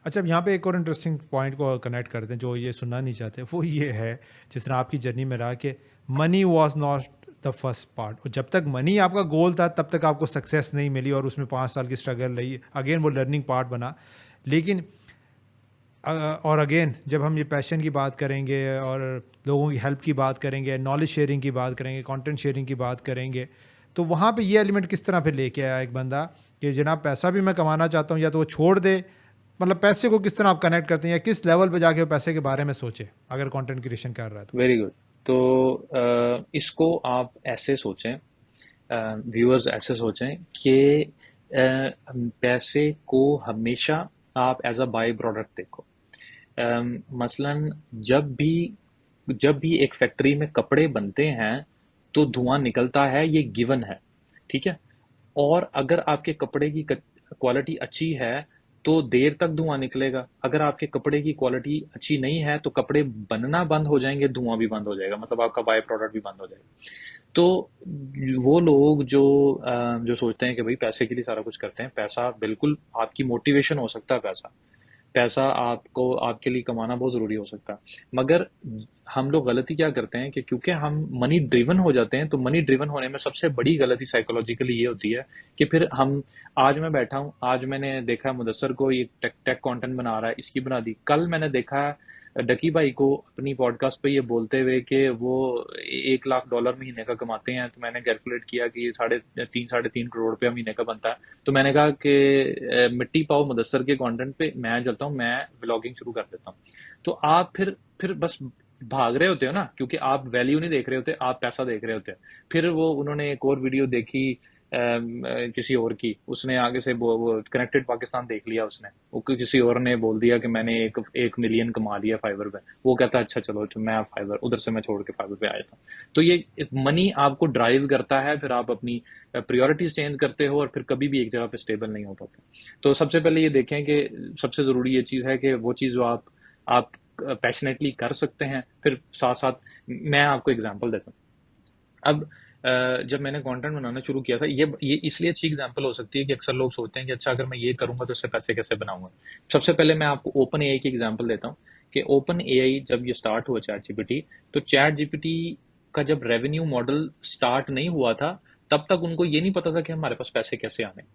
अच्छा, अब यहाँ पे एक और इंटरेस्टिंग पॉइंट को कनेक्ट करते हैं जो ये सुनना नहीं चाहते, वो ये है जिस तरह आपकी जर्नी में रहा कि money was not the first part, और जब तक मनी आपका गोल था तब तक आपको सक्सेस नहीं मिली और उसमें 5 साल की स्ट्रगल रही, अगेन वो लर्निंग पार्ट बना। लेकिन और अगेन जब हम ये पैशन की बात करेंगे और लोगों की हेल्प की बात करेंगे, नॉलेज शेयरिंग की बात करेंगे, कंटेंट शेयरिंग की बात करेंगे, तो वहाँ पे ये एलिमेंट किस तरह फिर लेके आया एक बंदा कि जनाब पैसा भी मैं कमाना चाहता हूँ, या तो वो छोड़ दे, मतलब पैसे को किस तरह आप कनेक्ट करते हैं या किस लेवल पे जाके वो पैसे के बारे में सोचे अगर कंटेंट क्रिएशन कर रहा है तो? Very good. तो इसको आप ऐसे सोचें, व्यूअर्स ऐसे सोचें कि पैसे को हमेशा आप एज अ बाई प्रोडक्ट देखो। मसलन जब भी जब भी एक फैक्ट्री में कपड़े बनते हैं तो धुआं निकलता है, ये गिवन है, ठीक है। और अगर आपके कपड़े की क्वालिटी अच्छी है तो देर तक धुआं निकलेगा। अगर आपके कपड़े की क्वालिटी अच्छी नहीं है तो कपड़े बनना बंद हो जाएंगे, धुआं भी बंद हो जाएगा, मतलब आपका बाय प्रोडक्ट भी बंद हो जाएगा। तो वो लोग जो सोचते हैं कि भाई पैसे के लिए सारा कुछ करते हैं, पैसा बिल्कुल आपकी मोटिवेशन हो सकता है। पैसा पैसा आपको आपके लिए कमाना बहुत ज़रूरी हो सकता है। मगर हम लोग गलती क्या करते हैं कि क्योंकि हम मनी ड्रिवन हो जाते हैं, तो मनी ड्रिवन होने में सबसे बड़ी गलती साइकोलॉजिकली ये होती है कि फिर हम, आज मैं बैठा हूँ, आज मैंने देखा मुदस्सर को ये टेक टेक कंटेंट बना रहा है, इसकी बना दी। कल मैंने देखा डकी भाई को अपनी पॉडकास्ट पे ये बोलते हुए कि वो $1 लाख महीने का कमाते हैं, तो मैंने कैलकुलेट किया कि ये साढ़े तीन करोड़ रुपया महीने का बनता है। तो मैंने कहा कि मिट्टी पाओ मुदस्सर के कंटेंट पे मैं चलता हूँ, मैं व्लॉगिंग शुरू कर देता हूँ। तो आप फिर बस भाग रहे होते हो ना, क्योंकि आप वैल्यू नहीं देख रहे होते, आप पैसा देख रहे होते हैं। फिर वो उन्होंने एक और वीडियो देखी किसी और की, उसने आगे से वो कनेक्टेड पाकिस्तान देख लिया उसने, वो किसी और ने बोल दिया कि मैंने 1 मिलियन कमा लिया फाइबर पे। वो कहता है अच्छा चलो, तो मैं फाइबर उधर से मैं छोड़ के फाइबर पे आया था। तो ये मनी आपको ड्राइव करता है, फिर आप अपनी प्रायोरिटीज चेंज करते हो और फिर कभी भी एक जगह पे स्टेबल नहीं हो पाते। तो सबसे पहले ये देखें कि सबसे ज़रूरी ये चीज़ है कि वो चीज़ जो आप पैशनेटली कर सकते हैं। फिर साथ साथ मैं आपको एग्जांपल देता हूँ। अब जब मैंने कंटेंट बनाना शुरू किया था, ये इसलिए अच्छी एग्जांपल हो सकती है कि अक्सर लोग सोचते हैं कि अच्छा अगर मैं ये करूंगा तो इससे पैसे कैसे बनाऊंगा। सबसे पहले मैं आपको ओपन एआई की एग्जांपल देता हूँ कि ओपन एआई जब ये स्टार्ट हुआ चैट जीपीटी, तो चैट जीपीटी का जब रेवेन्यू मॉडल स्टार्ट नहीं हुआ था, तब तक उनको ये नहीं पता था कि हमारे पास पैसे कैसे आने।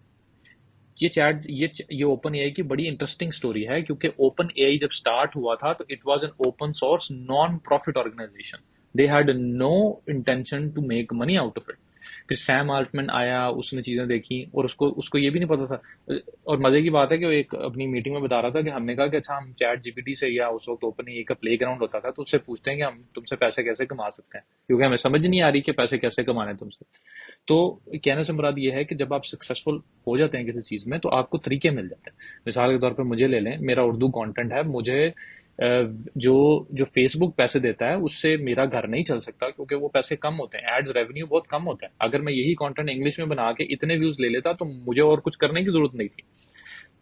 ये ओपन एआई की बड़ी इंटरेस्टिंग स्टोरी है, क्योंकि ओपन एआई जब स्टार्ट हुआ था तो it was an open source non profit organisation. They had no intention to make money out of it. फिर सैम आल्टमैन आया, उसने चीजें देखी और उसको उसको ये भी नहीं पता था। और मजे की बात है कि वो एक अपनी मीटिंग में बता रहा था कि हमने कहा कि अच्छा हम चैट जीपीटी से, या उस वक्त ओपन एआई का प्ले ग्राउंड होता था, तो उससे पूछते हैं कि हम तुमसे पैसे कैसे कमा सकते हैं, क्योंकि हमें समझ नहीं आ रही कि पैसे कैसे कमाने हैं तुमसे। तो कहने से मुराद ये है कि जब आप सक्सेसफुल हो जाते हैं किसी चीज में तो आपको तरीके मिल जाते हैं। मिसाल के तौर पर मुझे ले लें, मेरा उर्दू कंटेंट है, मुझे जो जो फेसबुक पैसे देता है उससे मेरा घर नहीं चल सकता, क्योंकि वो पैसे कम होते हैं, एड्स रेवेन्यू बहुत कम होता है। अगर मैं यही कंटेंट इंग्लिश में बना के इतने व्यूज ले लेता तो मुझे और कुछ करने की जरूरत नहीं थी।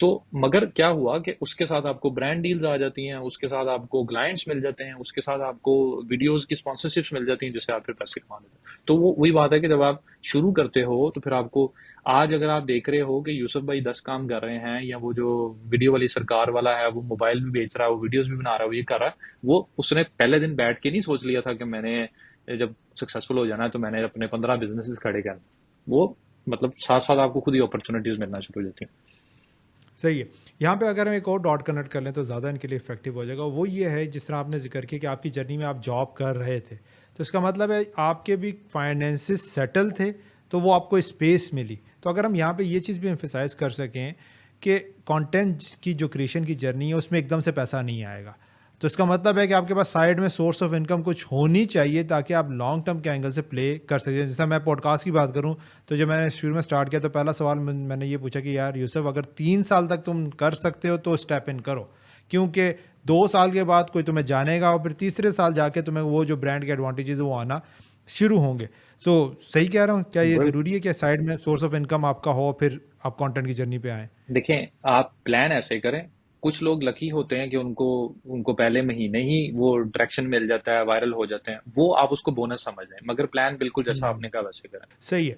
तो मगर क्या हुआ कि उसके साथ आपको ब्रांड डील्स आ जाती हैं, उसके साथ आपको क्लाइंट्स मिल जाते हैं, उसके साथ आपको वीडियोस की स्पॉन्सरशिप्स मिल जाती हैं, जिससे आप फिर पैसे कमा लेते हैं। तो वो वही बात है कि जब आप शुरू करते हो तो फिर आपको, आज अगर आप देख रहे हो कि यूसुफ भाई 10 काम कर रहे हैं, या वो जो वीडियो वाली सरकार वाला है वो मोबाइल भी बेच रहा है, वो वीडियोस भी बना रहा है, वो ये कर रहा है, वो उसने पहले दिन बैठ के नहीं सोच लिया था कि मैंने जब सक्सेसफुल हो जाना है तो मैंने अपने 15 बिजनेसेस खड़े करने। वो मतलब साथ साथ आपको खुद ही अपॉर्चुनिटीज मिलना शुरू हो जाती हैं। सही है। यहाँ पे अगर हम एक और डॉट कनेक्ट कर लें तो ज़्यादा इनके लिए इफेक्टिव हो जाएगा। वो ये है जिस तरह आपने जिक्र किया कि आपकी जर्नी में आप जॉब कर रहे थे, तो इसका मतलब है आपके भी फाइनेंसिस सेटल थे, तो वो आपको स्पेस मिली। तो अगर हम यहाँ पे ये चीज़ भी एम्फेसाइज कर सकें कि कंटेंट की जो क्रिएशन की जर्नी है उसमें एकदम से पैसा नहीं आएगा, तो इसका मतलब है कि आपके पास साइड में सोर्स ऑफ इनकम कुछ होनी चाहिए ताकि आप लॉन्ग टर्म के एंगल से प्ले कर सकें। जैसे मैं पॉडकास्ट की बात करूं, तो जब मैंने शुरू में स्टार्ट किया तो पहला सवाल मैंने ये पूछा कि यार यूसुफ, अगर 3 साल तक तुम कर सकते हो तो स्टेप इन करो, क्योंकि 2 साल के बाद कोई तुम्हें जानेगा और फिर तीसरे साल जाके तुम्हें वो जो ब्रांड के एडवांटेजेस वो आना शुरू होंगे। सो सही कह रहा हूँ क्या? ये ज़रूरी है कि साइड में सोर्स ऑफ इनकम आपका हो फिर आप कंटेंट की जर्नी पे आए? देखें, आप प्लान ऐसे करें। कुछ लोग लकी होते हैं कि उनको उनको पहले महीने ही वो ट्रैक्शन मिल जाता है, वायरल हो जाते हैं, वो आप उसको बोनस समझ लें, मगर प्लान बिल्कुल जैसा आपने कहा वैसे करें। सही है।